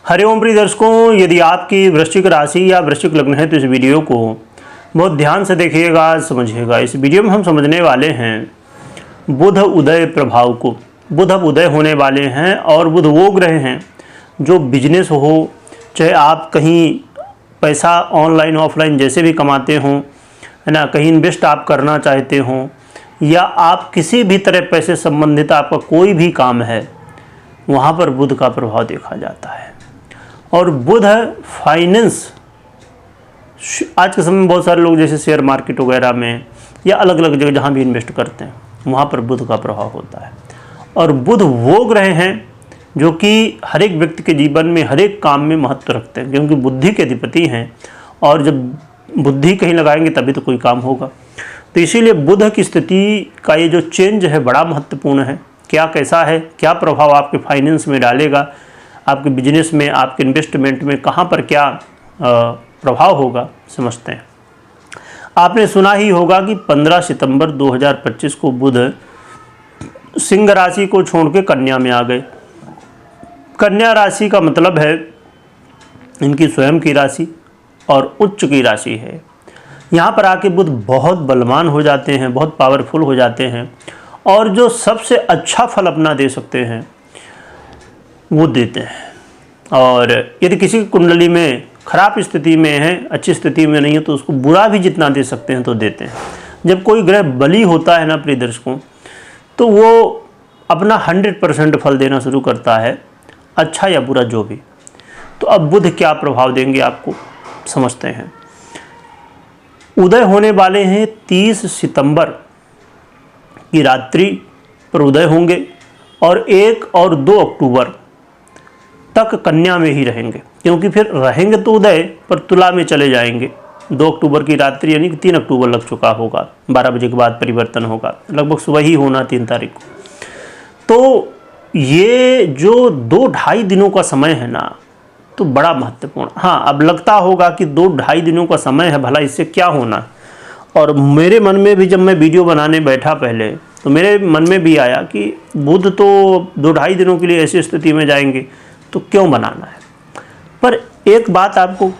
हरिओम प्रिय दर्शकों, यदि आपकी वृश्चिक राशि या वृश्चिक लग्न है तो इस वीडियो को बहुत ध्यान से देखिएगा, समझिएगा। इस वीडियो में हम समझने वाले हैं बुध उदय प्रभाव को। बुध अब उदय होने वाले हैं और बुध वो ग्रह हैं जो बिजनेस हो, चाहे आप कहीं पैसा ऑनलाइन ऑफलाइन जैसे भी कमाते हों, है ना, कहीं इन्वेस्ट आप करना चाहते हों, या आप किसी भी तरह पैसे संबंधित आपका कोई भी काम है, वहाँ पर बुध का प्रभाव देखा जाता है। और बुध फाइनेंस, आज के समय में बहुत सारे लोग जैसे शेयर मार्केट वगैरह में या अलग अलग जगह जहाँ भी इन्वेस्ट करते हैं, वहाँ पर बुध का प्रभाव होता है। और बुध वो ग्रह हैं जो कि हर एक व्यक्ति के जीवन में हर एक काम में महत्व रखते हैं, क्योंकि बुद्धि के अधिपति हैं और जब बुद्धि कहीं लगाएंगे तभी तो कोई काम होगा। तो इसीलिए बुध की स्थिति का ये जो चेंज है बड़ा महत्वपूर्ण है। क्या कैसा है, क्या प्रभाव आपके फाइनेंस में डालेगा, आपके बिजनेस में, आपके इन्वेस्टमेंट में कहाँ पर क्या प्रभाव होगा, समझते हैं। आपने सुना ही होगा कि 15 सितंबर 2025 को बुध सिंह राशि को छोड़ के कन्या में आ गए। कन्या राशि का मतलब है इनकी स्वयं की राशि और उच्च की राशि है। यहाँ पर आके बुध बहुत बलवान हो जाते हैं, बहुत पावरफुल हो जाते हैं और जो सबसे अच्छा फल अपना दे सकते हैं वो देते हैं। और यदि किसी की कुंडली में खराब स्थिति में है, अच्छी स्थिति में नहीं है, तो उसको बुरा भी जितना दे सकते हैं तो देते हैं। जब कोई ग्रह बली होता है ना प्रिय दर्शकों, तो वो अपना 100% फल देना शुरू करता है, अच्छा या बुरा जो भी। तो अब बुध क्या प्रभाव देंगे आपको, समझते हैं। उदय होने वाले हैं 30 सितंबर की रात्रि पर उदय होंगे और 1 और 2 अक्टूबर तक कन्या में ही रहेंगे, क्योंकि फिर रहेंगे तो उदय पर तुला में चले जाएंगे। 2 अक्टूबर की रात्रि यानी कि 3 अक्टूबर लग चुका होगा, 12 बजे के बाद परिवर्तन होगा, लगभग सुबह ही होना 3 तारीख को। तो ये जो 2-2.5 दिनों का समय है ना, तो बड़ा महत्वपूर्ण। हाँ, अब लगता होगा कि 2-2.5 दिनों का समय है, भला इससे क्या होना। और मेरे मन में भी जब मैं वीडियो बनाने बैठा पहले, तो मेरे मन में भी आया कि बुध तो 2-2.5 दिनों के लिए ऐसी स्थिति में जाएंगे तो क्यों बनाना है। पर एक बात आपको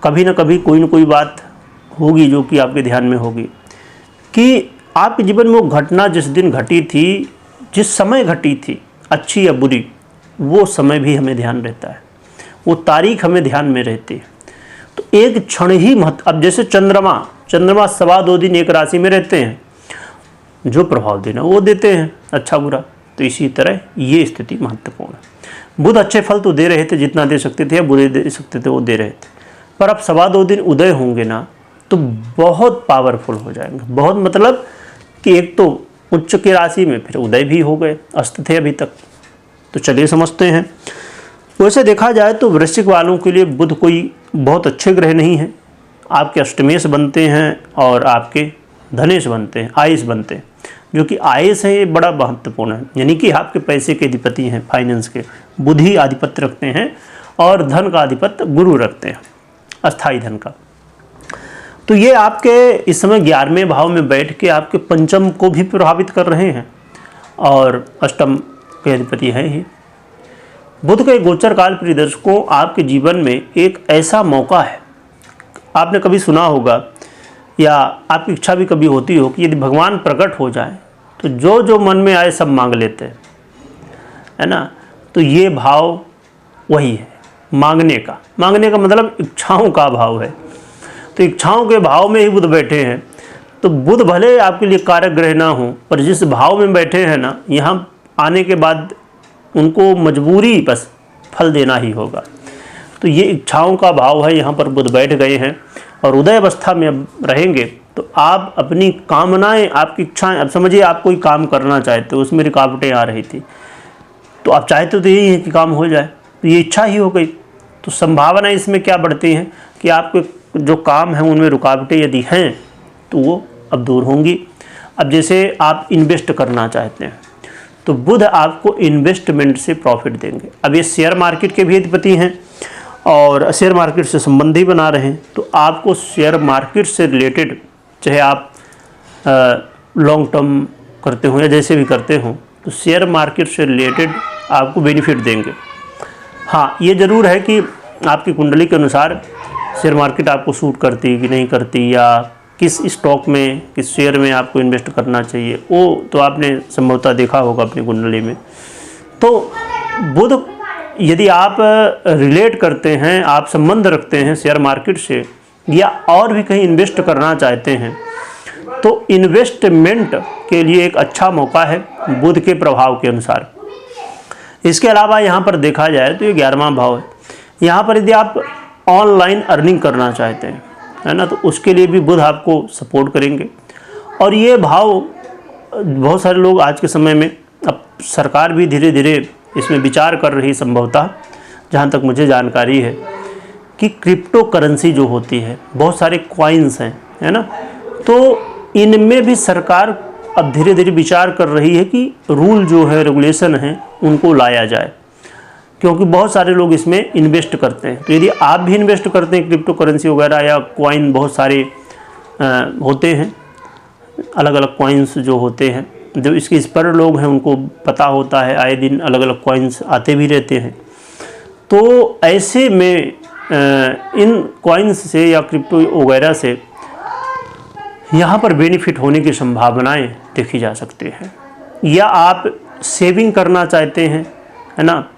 कभी ना कभी कोई ना कोई बात होगी जो कि आपके ध्यान में होगी कि आपके जीवन में वो घटना जिस दिन घटी थी, जिस समय घटी थी, अच्छी या बुरी, वो समय भी हमें ध्यान रहता है, वो तारीख हमें ध्यान में रहती है। तो एक क्षण ही महत्व। अब जैसे चंद्रमा 2.25 दिन एक राशि में रहते हैं, जो प्रभाव देना वो देते हैं, अच्छा बुरा। तो इसी तरह ये स्थिति महत्वपूर्ण है। बुध अच्छे फल तो दे रहे थे, जितना दे सकते थे, या बुरे दे सकते थे वो दे रहे थे, पर अब 2.25 दिन उदय होंगे ना, तो बहुत पावरफुल हो जाएंगे। बहुत मतलब कि एक तो उच्च की राशि में फिर उदय भी हो गए, अस्त थे अभी तक। तो चलिए समझते हैं। वैसे देखा जाए तो वृश्चिक वालों के लिए बुध कोई बहुत अच्छे ग्रह नहीं है। आपके अष्टमेश बनते हैं और आपके धनेश बनते हैं, आयुष बनते हैं। जो कि आयुष है ये बड़ा महत्वपूर्ण है, यानी कि आपके पैसे के अधिपति हैं, फाइनेंस के बुध ही आधिपत्य रखते हैं और धन का आधिपत्य गुरु रखते हैं, अस्थाई धन का। तो ये आपके इस समय 11वें भाव में बैठ के आपके पंचम को भी प्रभावित कर रहे हैं और अष्टम के अधिपति हैं ही। बुध के गोचर काल प्रिय दर्शकों आपके जीवन में एक ऐसा मौका है, आपने कभी सुना होगा या आपकी इच्छा भी कभी होती हो कि यदि भगवान प्रकट हो जाए तो जो जो मन में आए सब मांग लेते हैं, है ना। तो ये भाव वही है, मांगने का। मांगने का मतलब इच्छाओं का भाव है। तो इच्छाओं के भाव में ही बुध बैठे हैं। तो बुध भले आपके लिए कारक ग्रह ना हो, पर जिस भाव में बैठे हैं ना, यहाँ आने के बाद उनको मजबूरी बस फल देना ही होगा। तो ये इच्छाओं का भाव है, यहाँ पर बुध बैठ गए हैं और उदय अवस्था में अब रहेंगे। तो आप अपनी कामनाएं, आपकी इच्छाएं, अब समझिए आप कोई काम करना चाहते हो, उसमें रुकावटें आ रही थी, तो आप चाहते तो यही है कि काम हो जाए, तो ये इच्छा ही हो गई। तो संभावना इसमें क्या बढ़ती है कि आपके जो काम हैं उनमें रुकावटें यदि हैं तो वो अब दूर होंगी। अब जैसे आप इन्वेस्ट करना चाहते हैं तो बुध आपको इन्वेस्टमेंट से प्रॉफिट देंगे। अब ये शेयर मार्केट के भी अधिपति हैं और शेयर मार्केट से संबंधी बना रहे हैं, तो आपको शेयर मार्केट से रिलेटेड, चाहे आप लॉन्ग टर्म करते हो या जैसे भी करते हो, तो शेयर मार्केट से रिलेटेड आपको बेनिफिट देंगे। हाँ, ये ज़रूर है कि आपकी कुंडली के अनुसार शेयर मार्केट आपको सूट करती है कि नहीं करती, या किस स्टॉक में, किस शेयर में आपको इन्वेस्ट करना चाहिए, वो तो आपने संभवतः देखा होगा अपनी कुंडली में। तो बुध यदि आप रिलेट करते हैं, आप संबंध रखते हैं शेयर मार्केट से, या और भी कहीं इन्वेस्ट करना चाहते हैं, तो इन्वेस्टमेंट के लिए एक अच्छा मौका है बुध के प्रभाव के अनुसार। इसके अलावा यहाँ पर देखा जाए तो ये 11वां भाव है। यहाँ पर यदि आप ऑनलाइन अर्निंग करना चाहते हैं, है ना, तो उसके लिए भी बुध आपको सपोर्ट करेंगे। और ये भाव बहुत सारे लोग आज के समय में, अब सरकार भी धीरे धीरे इसमें विचार कर रही संभवतः, जहाँ तक मुझे जानकारी है, कि क्रिप्टो करेंसी जो होती है, बहुत सारे कॉइन्स हैं, है ना, तो इनमें भी सरकार अब धीरे धीरे विचार कर रही है कि रूल जो है, रेगुलेशन है, उनको लाया जाए, क्योंकि बहुत सारे लोग इसमें इन्वेस्ट करते हैं। तो यदि आप भी इन्वेस्ट करते हैं क्रिप्टो करेंसी वगैरह या कॉइन, बहुत सारे होते हैं, अलग अलग कॉइन्स जो होते हैं, जो इसके एक्सपर्ट लोग हैं उनको पता होता है, आए दिन अलग अलग कॉइन्स आते भी रहते हैं। तो ऐसे में इन कॉइन्स से या क्रिप्टो वगैरह से यहाँ पर बेनिफिट होने की संभावनाएं देखी जा सकती हैं। या आप सेविंग करना चाहते हैं, है ना,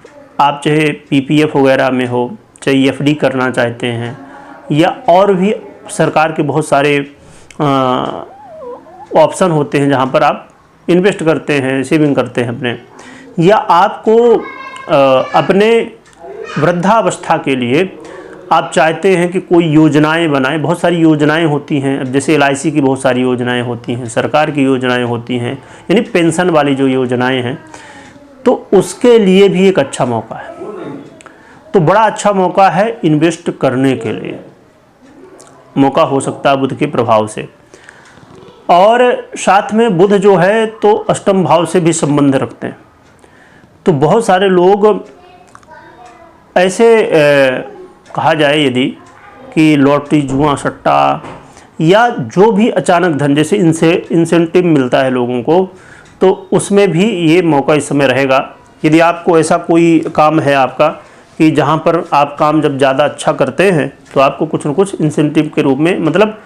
आप चाहे पीपीएफ वगैरह में हो, चाहे एफडी करना चाहते हैं, या और भी सरकार के बहुत सारे ऑप्शन होते हैं जहाँ पर आप इन्वेस्ट करते हैं, सेविंग करते हैं अपने, या आपको अपने वृद्धावस्था के लिए आप चाहते हैं कि कोई योजनाएं बनाएं। बहुत सारी योजनाएं होती हैं, अब जैसे LIC की बहुत सारी योजनाएं होती हैं, सरकार की योजनाएं होती हैं, यानी पेंशन वाली जो योजनाएं हैं, तो उसके लिए भी एक अच्छा मौका है। तो बड़ा अच्छा मौका है इन्वेस्ट करने के लिए, मौका हो सकता है बुध के प्रभाव से। और साथ में बुध जो है तो अष्टम भाव से भी संबंध रखते हैं। तो बहुत सारे लोग ऐसे कहा जाए यदि कि लॉटरी, जुआ, सट्टा, या जो भी अचानक धन, जैसे इनसे इंसेंटिव मिलता है लोगों को, तो उसमें भी ये मौका इस समय रहेगा। यदि आपको ऐसा कोई काम है आपका कि जहाँ पर आप काम जब ज़्यादा अच्छा करते हैं तो आपको कुछ न कुछ इंसेंटिव के रूप में, मतलब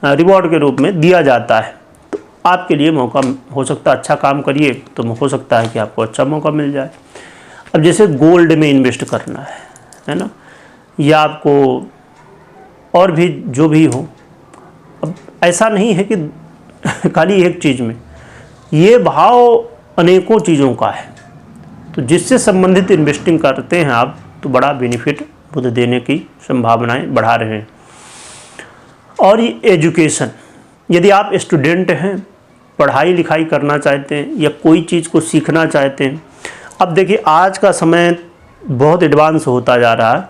रिवॉर्ड के रूप में दिया जाता है, तो आपके लिए मौका हो सकता है, अच्छा काम करिए तो हो सकता है कि आपको अच्छा मौका मिल जाए। अब जैसे गोल्ड में इन्वेस्ट करना है ना, या आपको और भी जो भी हो, अब ऐसा नहीं है कि खाली एक चीज़ में, ये भाव अनेकों चीज़ों का है। तो जिससे संबंधित इन्वेस्टिंग करते हैं आप, तो बड़ा बेनिफिट बुध देने की संभावनाएं बढ़ा रहे हैं। और ये एजुकेशन, यदि आप स्टूडेंट हैं, पढ़ाई लिखाई करना चाहते हैं या कोई चीज़ को सीखना चाहते हैं, अब देखिए आज का समय बहुत एडवांस होता जा रहा है,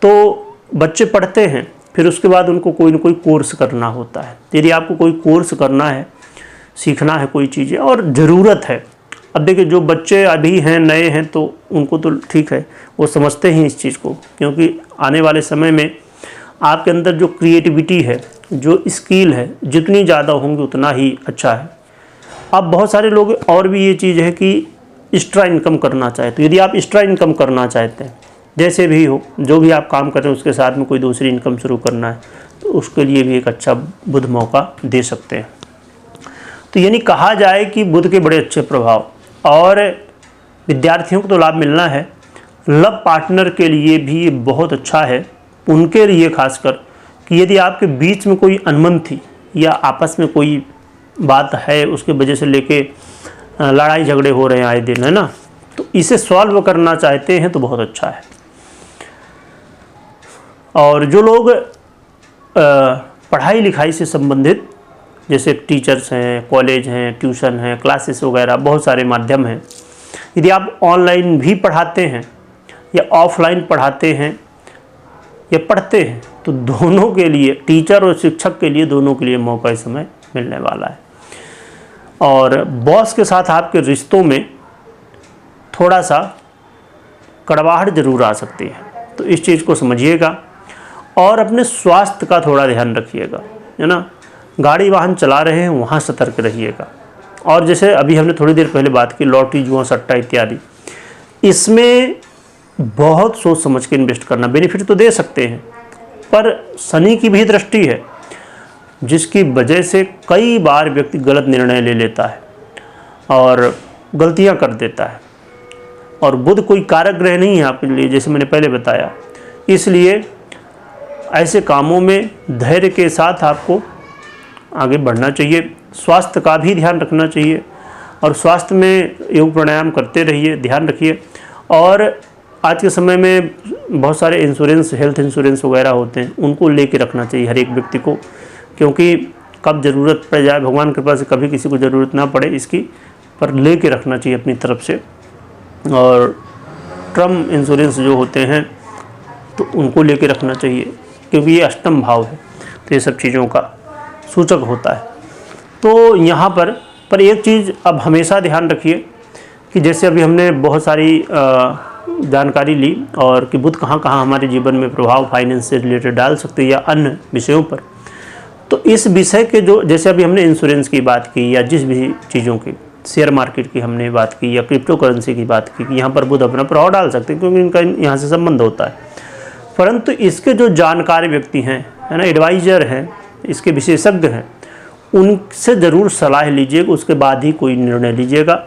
तो बच्चे पढ़ते हैं, फिर उसके बाद उनको कोई ना कोई कोर्स करना होता है। यदि आपको कोई कोर्स करना है, सीखना है कोई चीज़ें और ज़रूरत है, अब देखिए जो बच्चे अभी हैं, नए हैं, तो उनको तो ठीक है, वो समझते हैं इस चीज़ को, क्योंकि आने वाले समय में आपके अंदर जो क्रिएटिविटी है, जो स्किल है, जितनी ज़्यादा होंगी उतना ही अच्छा है। अब बहुत सारे लोग और भी ये चीज़ है कि एक्स्ट्रा इनकम करना चाहते, तो यदि आप एक्स्ट्रा इनकम करना चाहते हैं, जैसे भी हो, जो भी आप काम कर रहे हैं उसके साथ में कोई दूसरी इनकम शुरू करना है, तो उसके लिए भी एक अच्छा बुध मौका दे सकते हैं। तो यानी कहा जाए कि बुध के बड़े अच्छे प्रभाव, और विद्यार्थियों को तो लाभ मिलना है, लव पार्टनर के लिए भी बहुत अच्छा है, उनके लिए खासकर, कि यदि आपके बीच में कोई अनबन थी या आपस में कोई बात है, उसके वजह से लेके लड़ाई झगड़े हो रहे हैं आए दिन, है ना, तो इसे सॉल्व करना चाहते हैं तो बहुत अच्छा है। और जो लोग पढ़ाई लिखाई से संबंधित, जैसे टीचर्स हैं, कॉलेज हैं, ट्यूशन हैं, क्लासेस वगैरह, बहुत सारे माध्यम हैं, यदि आप ऑनलाइन भी पढ़ाते हैं या ऑफलाइन पढ़ाते हैं या पढ़ते हैं, तो दोनों के लिए, टीचर और शिक्षक के लिए, दोनों के लिए मौका इस समय मिलने वाला है। और बॉस के साथ आपके रिश्तों में थोड़ा सा कड़वाहट जरूर आ सकती है, तो इस चीज़ को समझिएगा। और अपने स्वास्थ्य का थोड़ा ध्यान रखिएगा, है ना, गाड़ी वाहन चला रहे हैं वहाँ सतर्क रहिएगा। और जैसे अभी हमने थोड़ी देर पहले बात की लॉटरी, जुआ, सट्टा इत्यादि, इसमें बहुत सोच समझ के इन्वेस्ट करना। बेनिफिट तो दे सकते हैं, पर शनि की भी दृष्टि है, जिसकी वजह से कई बार व्यक्ति गलत निर्णय ले लेता है और गलतियां कर देता है। और बुध कोई कारक ग्रह नहीं है आपके लिए, जैसे मैंने पहले बताया। इसलिए ऐसे कामों में धैर्य के साथ आपको आगे बढ़ना चाहिए। स्वास्थ्य का भी ध्यान रखना चाहिए, और स्वास्थ्य में योग प्राणायाम करते रहिए, ध्यान रखिए। और आज के समय में बहुत सारे इंश्योरेंस, हेल्थ इंश्योरेंस वगैरह होते हैं, उनको लेके रखना चाहिए हर एक व्यक्ति को, क्योंकि कब ज़रूरत पड़ जाए, भगवान की कृपा से कभी किसी को ज़रूरत ना पड़े इसकी, पर लेके रखना चाहिए अपनी तरफ से। और टर्म इंश्योरेंस जो होते हैं तो उनको लेके रखना चाहिए, क्योंकि ये अष्टम भाव है, तो ये सब चीज़ों का सूचक होता है। तो यहाँ पर एक चीज़ अब हमेशा ध्यान रखिए कि जैसे अभी हमने बहुत सारी जानकारी ली, और कि बुध कहाँ कहाँ हमारे जीवन में प्रभाव फाइनेंस से रिलेटेड डाल सकते हैं या अन्य विषयों पर। तो इस विषय के जो, जैसे अभी हमने इंश्योरेंस की बात की, या जिस भी चीज़ों की, शेयर मार्केट की हमने बात की, या क्रिप्टो करेंसी की बात की, कि यहाँ पर बुध अपना प्रभाव डाल सकते हैं, क्योंकि इनका यहाँ से संबंध होता है। परंतु इसके जो जानकार व्यक्ति हैं, है ना, एडवाइज़र हैं, इसके विशेषज्ञ हैं, उनसे ज़रूर सलाह लीजिएगा, उसके बाद ही कोई निर्णय लीजिएगा।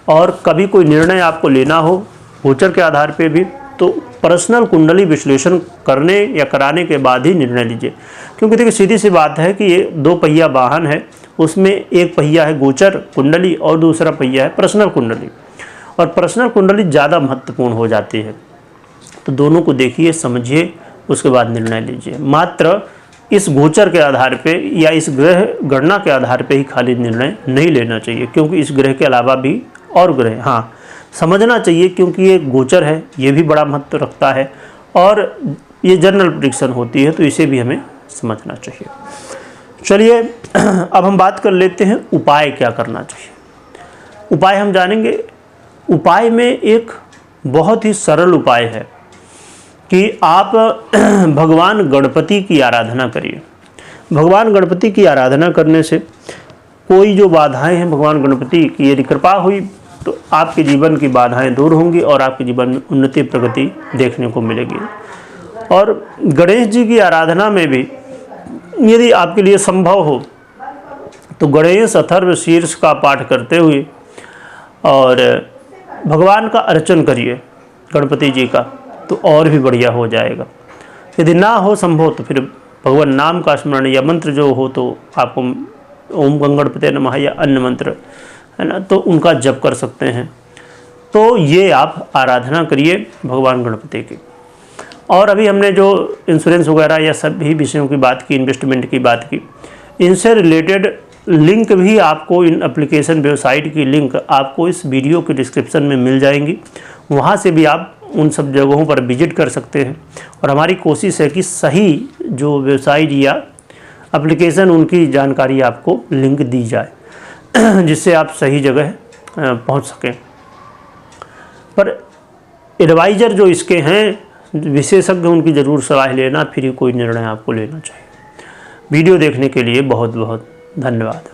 और कभी कोई निर्णय आपको लेना हो गोचर के आधार पे भी, तो पर्सनल कुंडली विश्लेषण करने या कराने के बाद ही निर्णय लीजिए। क्योंकि देखिए सीधी सी बात है कि ये 2 पहिया वाहन है, उसमें एक पहिया है गोचर कुंडली और दूसरा पहिया है पर्सनल कुंडली, और पर्सनल कुंडली ज़्यादा महत्वपूर्ण हो जाती है। तो दोनों को देखिए, समझिए, उसके बाद निर्णय लीजिए। मात्र इस गोचर के आधार पे या इस ग्रह गणना के आधार पे ही खाली निर्णय नहीं लेना चाहिए, क्योंकि इस ग्रह के अलावा भी और ग्रह, हाँ, समझना चाहिए, क्योंकि ये गोचर है, ये भी बड़ा महत्व रखता है, और ये जनरल प्रेडिक्शन होती है, तो इसे भी हमें समझना चाहिए। चलिए अब हम बात कर लेते हैं उपाय क्या करना चाहिए। उपाय हम जानेंगे। उपाय में एक बहुत ही सरल उपाय है कि आप भगवान गणपति की आराधना करिए। भगवान गणपति की आराधना करने से कोई जो बाधाएं हैं, भगवान गणपति की यदि कृपा हुई तो आपके जीवन की बाधाएं दूर होंगी और आपके जीवन में उन्नति प्रगति देखने को मिलेगी। और गणेश जी की आराधना में भी यदि आपके लिए संभव हो तो गणेश अथर्व शीर्ष का पाठ करते हुए और भगवान का अर्चन करिए गणपति जी का, तो और भी बढ़िया हो जाएगा। यदि ना हो संभव तो फिर भगवान नाम का स्मरण या मंत्र जो हो, तो आपको ओम गणपते नमः या अन्य मंत्र है ना, तो उनका जप कर सकते हैं। तो ये आप आराधना करिए भगवान गणपति की। और अभी हमने जो इंश्योरेंस वगैरह या सभी विषयों की बात की, इन्वेस्टमेंट की बात की, इनसे रिलेटेड लिंक भी आपको, इन एप्लीकेशन वेबसाइट की लिंक आपको इस वीडियो के डिस्क्रिप्शन में मिल जाएंगी। वहाँ से भी आप उन सब जगहों पर विजिट कर सकते हैं। और हमारी कोशिश है कि सही जो वेबसाइट या एप्लीकेशन, उनकी जानकारी आपको लिंक दी जाए, जिससे आप सही जगह पहुंच सकें। पर एडवाइज़र जो इसके हैं, विशेषज्ञ, उनकी ज़रूर सलाह लेना, फिर ही कोई निर्णय आपको लेना चाहिए। वीडियो देखने के लिए बहुत बहुत धन्यवाद।